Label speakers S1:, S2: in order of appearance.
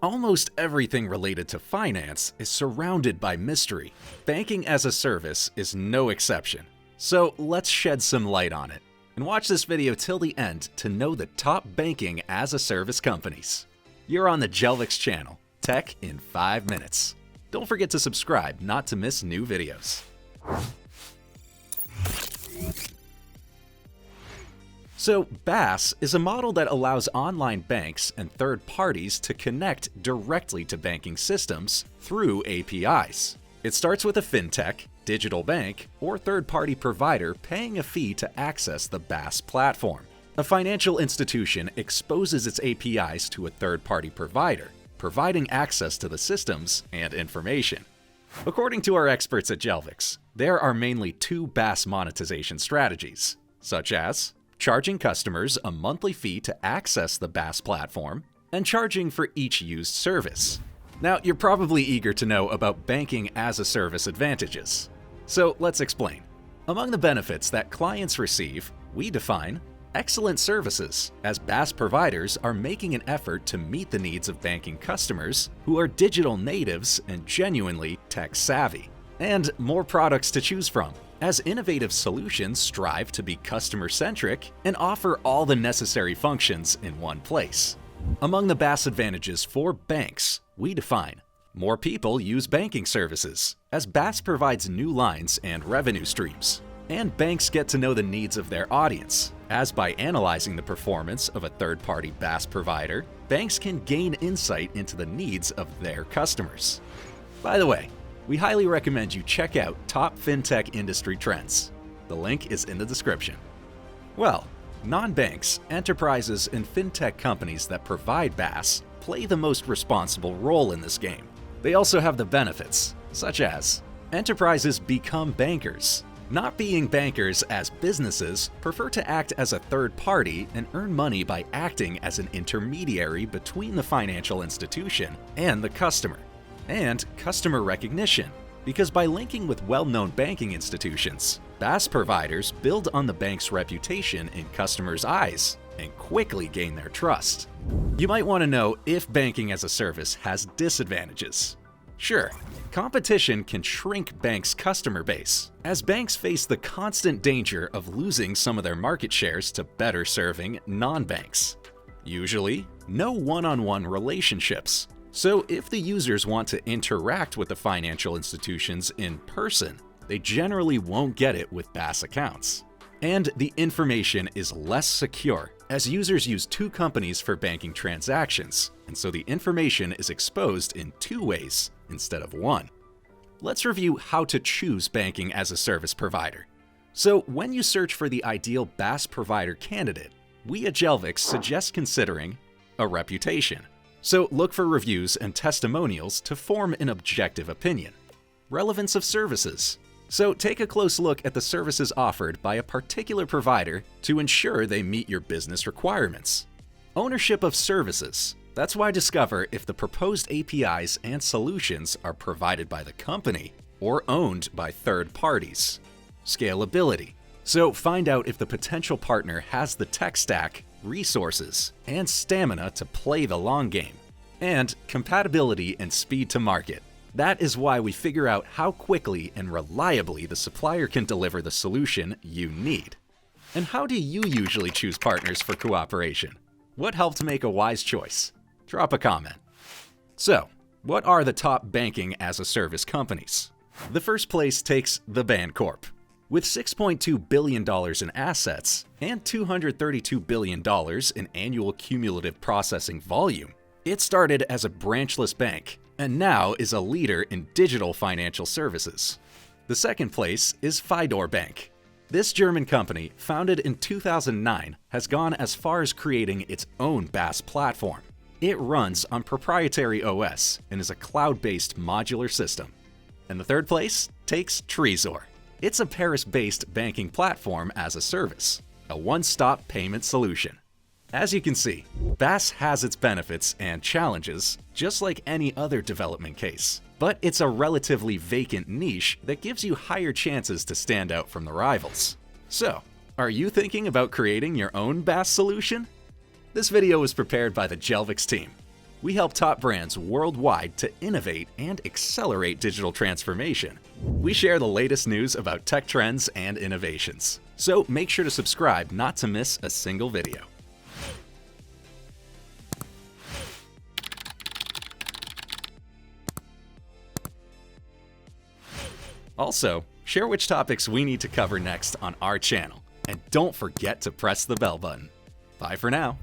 S1: Almost everything related to finance is surrounded by mystery. Banking as a service is no exception. So let's shed some light on it. And watch this video till the end to know the top banking as a service companies. You're on the Jelvix channel, Tech in 5 minutes. Don't forget to subscribe not to miss new videos. So, BaaS is a model that allows online banks and third parties to connect directly to banking systems through APIs. It starts with a fintech, digital bank, or third-party provider paying a fee to access the BaaS platform. A financial institution exposes its APIs to a third-party provider, providing access to the systems and information. According to our experts at Jelvix, there are mainly two BaaS monetization strategies, such as charging customers a monthly fee to access the BaaS platform, and charging for each used service. Now, you're probably eager to know about banking as a service advantages. So let's explain. Among the benefits that clients receive, we define excellent services, as BaaS providers are making an effort to meet the needs of banking customers who are digital natives and genuinely tech-savvy. And more products to choose from, as innovative solutions strive to be customer-centric and offer all the necessary functions in one place. Among the BaaS advantages for banks, we define more people use banking services, as BaaS provides new lines and revenue streams. And banks get to know the needs of their audience, as by analyzing the performance of a third-party BaaS provider, banks can gain insight into the needs of their customers. By the way, we highly recommend you check out top fintech industry trends. The link is in the description. Well, non-banks, enterprises, and fintech companies that provide BaaS play the most responsible role in this game. They also have the benefits, such as enterprises become bankers. Not being bankers as businesses prefer to act as a third party and earn money by acting as an intermediary between the financial institution and the customer. And customer recognition, because by linking with well-known banking institutions, BaaS providers build on the bank's reputation in customers' eyes and quickly gain their trust. You might want to know if banking as a service has disadvantages. Sure, competition can shrink banks' customer base, as banks face the constant danger of losing some of their market shares to better serving non-banks. Usually, no one-on-one relationships. So if the users want to interact with the financial institutions in person, they generally won't get it with BaaS accounts. And the information is less secure, as users use two companies for banking transactions, and so the information is exposed in two ways instead of one. Let's review how to choose banking as a service provider. So when you search for the ideal BaaS provider candidate, we at Jelvix suggest considering a reputation. So look for reviews and testimonials to form an objective opinion. Relevance of services. So take a close look at the services offered by a particular provider to ensure they meet your business requirements. Ownership of services. That's why discover if the proposed APIs and solutions are provided by the company or owned by third parties. Scalability. So find out if the potential partner has the tech stack, resources, and stamina to play the long game. And compatibility and speed to market. That is why we figure out how quickly and reliably the supplier can deliver the solution you need. And how do you usually choose partners for cooperation? What helped make a wise choice? Drop a comment. So, what are the top banking as a service companies? The first place takes the Bancorp. With $6.2 billion in assets and $232 billion in annual cumulative processing volume, it started as a branchless bank and now is a leader in digital financial services. The second place is Fidor Bank. This German company, founded in 2009, has gone as far as creating its own BaaS platform. It runs on proprietary OS and is a cloud-based modular system. And the third place takes Trezor. It's a Paris-based banking platform as a service, a one-stop payment solution. As you can see, BaaS has its benefits and challenges, just like any other development case. But it's a relatively vacant niche that gives you higher chances to stand out from the rivals. So, are you thinking about creating your own BaaS solution? This video was prepared by the Jelvix team. We help top brands worldwide to innovate and accelerate digital transformation. We share the latest news about tech trends and innovations. So make sure to subscribe not to miss a single video. Also, share which topics we need to cover next on our channel. And don't forget to press the bell button. Bye for now.